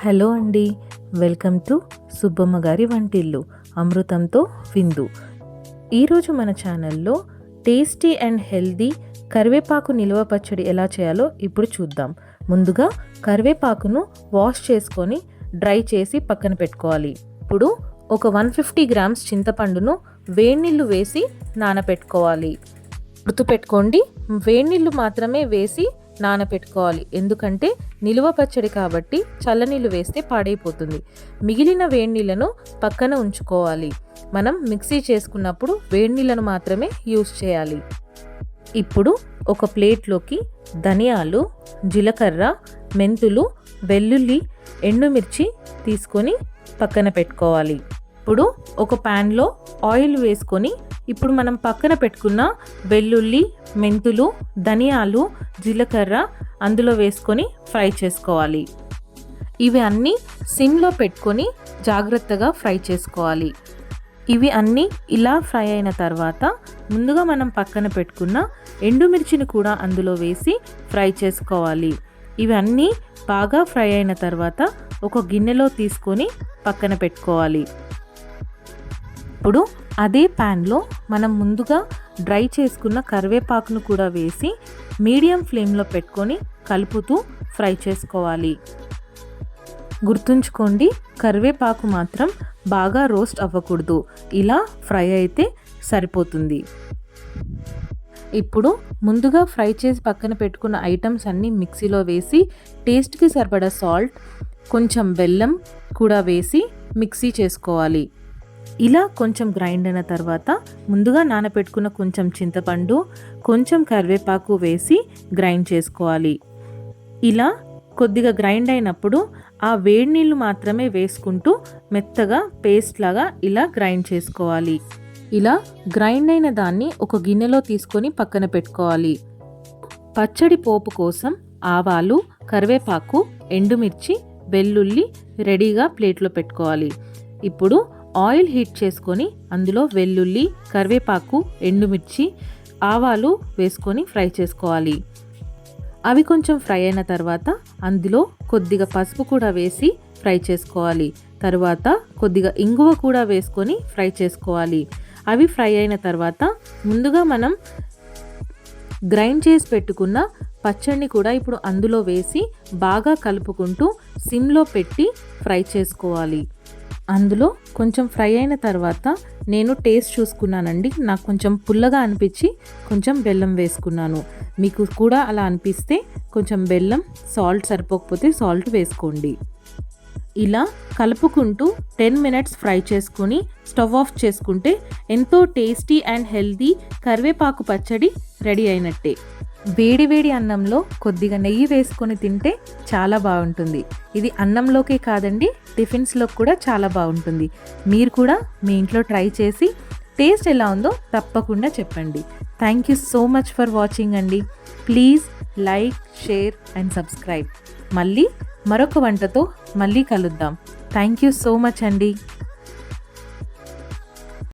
Hello అండి, welcome to Subbamma గారి వంటిల్లు అమృతంతో విందు. ఈరోజు మన ఛానల్లో టేస్టీ అండ్ హెల్దీ కరివేపాకు నిల్వ పచ్చడి ఎలా చేయాలో ఇప్పుడు చూద్దాం. ముందుగా కరివేపాకును వాష్ చేసుకొని డ్రై చేసి పక్కన పెట్టుకోవాలి. ఇప్పుడు ఒక 150 గ్రామ్స్ చింతపండును వేడినీళ్ళు వేసి నానపెట్టుకోవాలి. గుర్తుపెట్టుకోండి, వేడినీళ్ళు మాత్రమే వేసి నానపెట్టుకోవాలి. ఎందుకంటే నిలువ పచ్చడి కాబట్టి చల్లనీళ్ళు వేస్తే పాడైపోతుంది. మిగిలిన వేడినీళ్ళను పక్కన ఉంచుకోవాలి. మనం మిక్సీ చేసుకున్నప్పుడు వేడినీళ్ళను మాత్రమే యూస్ చేయాలి. ఇప్పుడు ఒక ప్లేట్లోకి ధనియాలు, జీలకర్ర, మెంతులు, వెల్లుల్లి, ఎండుమిర్చి తీసుకొని పక్కన పెట్టుకోవాలి. ఇప్పుడు ఒక ప్యాన్లో ఆయిల్ వేసుకొని ఇప్పుడు మనం పక్కన పెట్టుకున్న వెల్లుల్లి, మెంతులు, ధనియాలు, జీలకర్ర అందులో వేసుకొని ఫ్రై చేసుకోవాలి. ఇవి అన్నీ సిమ్లో పెట్టుకొని జాగ్రత్తగా ఫ్రై చేసుకోవాలి. ఇవి అన్నీ ఇలా ఫ్రై అయిన తర్వాత ముందుగా మనం పక్కన పెట్టుకున్న ఎండుమిర్చిని కూడా అందులో వేసి ఫ్రై చేసుకోవాలి. ఇవి అన్నీ బాగా ఫ్రై అయిన తర్వాత ఒక గిన్నెలో తీసుకొని పక్కన పెట్టుకోవాలి. ఇప్పుడు అదే ప్యాన్లో మనం ముందుగా డ్రై చేసుకున్న కరివేపాకును కూడా వేసి మీడియం ఫ్లేమ్లో పెట్టుకొని కలుపుతూ ఫ్రై చేసుకోవాలి. గుర్తుంచుకోండి, కరివేపాకు మాత్రం బాగా రోస్ట్ అవ్వకూడదు. ఇలా ఫ్రై అయితే సరిపోతుంది. ఇప్పుడు ముందుగా ఫ్రై చేసి పక్కన పెట్టుకున్న ఐటమ్స్ అన్నీ మిక్సీలో వేసి టేస్ట్కి సరిపడా సాల్ట్, కొంచెం బెల్లం కూడా వేసి మిక్సీ చేసుకోవాలి. ఇలా కొంచెం గ్రైండ్ అయిన తర్వాత ముందుగా నానబెట్టుకున్న కొంచెం చింతపండు, కొంచెం కరివేపాకు వేసి గ్రైండ్ చేసుకోవాలి. ఇలా కొద్దిగా గ్రైండ్ అయినప్పుడు ఆ వేడి నీళ్ళు మాత్రమే వేసుకుంటూ మెత్తగా పేస్ట్ లాగా ఇలా గ్రైండ్ చేసుకోవాలి. ఇలా గ్రైండ్ అయిన దాన్ని ఒక గిన్నెలో తీసుకొని పక్కన పెట్టుకోవాలి. పచ్చడి పోపు కోసం ఆవాలు, కరివేపాకు, ఎండుమిర్చి, వెల్లుల్లి రెడీగా ప్లేట్లో పెట్టుకోవాలి. ఇప్పుడు ఆయిల్ హీట్ చేసుకొని అందులో వెల్లుల్లి, కరివేపాకు, ఎండుమిర్చి, ఆవాలు వేసుకొని ఫ్రై చేసుకోవాలి. అవి కొంచెం ఫ్రై అయిన తర్వాత అందులో కొద్దిగా పసుపు కూడా వేసి ఫ్రై చేసుకోవాలి. తర్వాత కొద్దిగా ఇంగువ కూడా వేసుకొని ఫ్రై చేసుకోవాలి. అవి ఫ్రై అయిన తర్వాత ముందుగా మనం గ్రైండ్ చేసి పెట్టుకున్న పచ్చడిని కూడా ఇప్పుడు అందులో వేసి బాగా కలుపుకుంటూ సిమ్లో పెట్టి ఫ్రై చేసుకోవాలి. అందులో కొంచెం ఫ్రై అయిన తర్వాత నేను టేస్ట్ చూసుకున్నానండి. నాకు కొంచెం పుల్లగా అనిపించి కొంచెం బెల్లం వేసుకున్నాను. మీకు కూడా అలా అనిపిస్తే కొంచెం బెల్లం, సాల్ట్ సరిపోకపోతే సాల్ట్ వేసుకోండి. ఇలా కలుపుకుంటూ 10 మినిట్స్ ఫ్రై చేసుకుని స్టవ్ ఆఫ్ చేసుకుంటే ఎంతో టేస్టీ అండ్ హెల్దీ కరివేపాకు పచ్చడి రెడీ అయినట్టే. వేడి వేడి అన్నంలో కొద్దిగా నెయ్యి వేసుకొని తింటే చాలా బాగుంటుంది. ఇది అన్నంలోకే కాదండి, టిఫిన్స్లో కూడా చాలా బాగుంటుంది. మీరు కూడా మీ ఇంట్లో ట్రై చేసి టేస్ట్ ఎలా ఉందో తప్పకుండా చెప్పండి. Thank you so much for watching అండి. Please like, share and subscribe. మళ్ళీ మరొక వంటతో మళ్ళీ కలుద్దాం. థ్యాంక్ యూ సో మచ్ అండి.